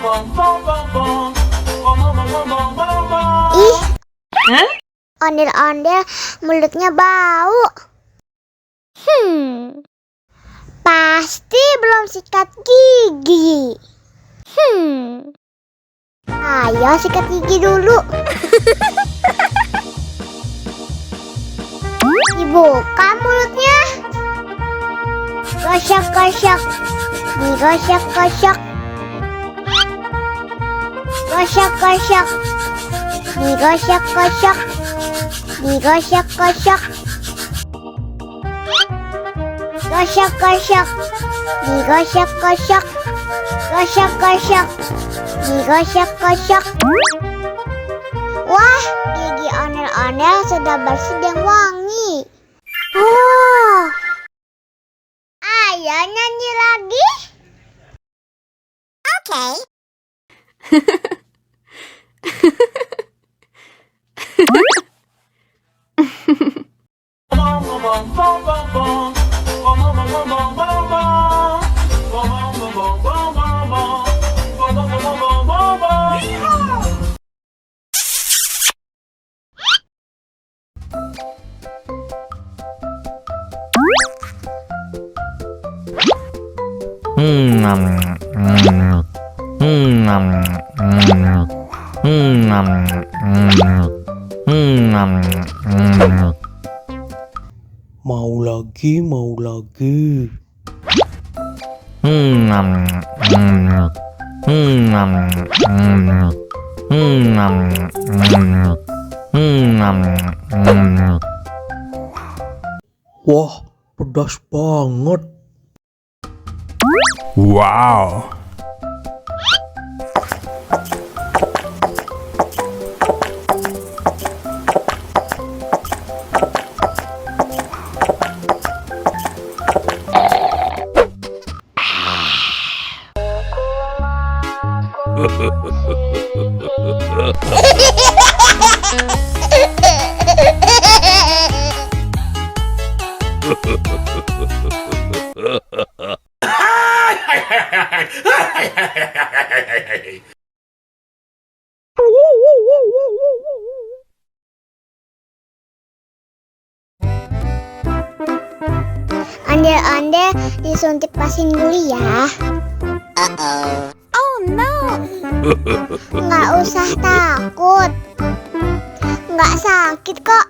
Ih, ondel-ondel mulutnya bau. Pasti belum sikat gigi. Ayo sikat gigi dulu. Dibuka mulutnya. Gosok-gosok. Digosok-gosok. Gosok-gosok. Digosok-gosok. Digosok-gosok. Gosok-gosok. Digosok-gosok. Gosok-gosok. Digosok-gosok. Wah, gigi ondel-ondel sudah bersih dan wangi. Oh, ayo nyanyi lagi. Oke. Mau lagi, mau lagi. Wah, pedas banget. Wow. Ondel-ondel disuntik vaksin dulu ya. Oh no. Nggak usah takut. Nggak sakit kok.